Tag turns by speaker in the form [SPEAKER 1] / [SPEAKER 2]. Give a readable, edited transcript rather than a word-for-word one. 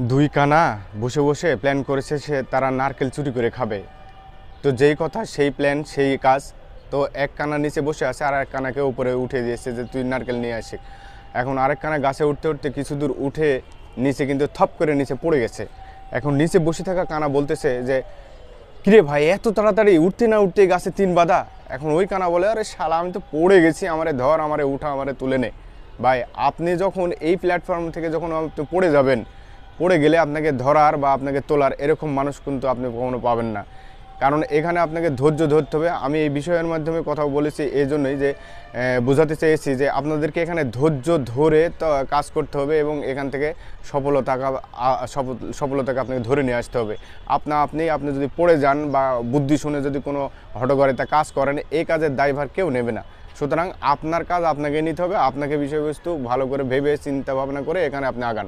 [SPEAKER 1] দুই কানা বসে বসে প্ল্যান করেছে তারা নারকেল চুরি করে খাবে। তো যেই কথা সেই প্ল্যান সেই কাজ। তো এক কানা নিচে বসে আছে আর এক কানাকে উপরে উঠে দিয়েছে যে তুই নারকেল নিয়ে আসি। এখন আরেক কানা গাছে উঠতে উঠতে কিছু দূর উঠে নিচে কিন্তু থপ করে নিচে পড়ে গেছে। এখন নিচে বসে থাকা কানা বলতেছে যে কিরে ভাই এত তাড়াতাড়ি উঠতে না উঠতে গাছে 3 বাধা। এখন ওই কানা বলে আরে শালা আমি তো পড়ে গেছি, আমারে ধর, আমারে উঠা, আমারে তুলে নে। ভাই আপনি যখন এই প্ল্যাটফর্ম থেকে যখন আপনি পড়ে যাবেন, পড়ে গেলে আপনাকে ধরার বা আপনাকে তোলার এরকম মানুষ কিন্তু আপনি কখনো পাবেন না। কারণ এখানে আপনাকে ধৈর্য ধরতে হবে। আমি এই বিষয়ের মাধ্যমে কথা বলেছি এই জন্যই যে বোঝাতে চেয়েছি যে আপনাদেরকে এখানে ধৈর্য ধরে তো কাজ করতে হবে এবং এখান থেকে সফলতাকে আপনাকে ধরে নিয়ে আসতে হবে। আপনি যদি পড়ে যান বা বুদ্ধি শুনে যদি কোনো হঠগড়িতে কাজ করেন, এই কাজের দায়ভার কেউ নেবে না। সুতরাং আপনার কাজ আপনাকে নিতে হবে। আপনাকে বিষয়বস্তু ভালো করে ভেবে চিন্তা ভাবনা করে এখানে আপনি আগান।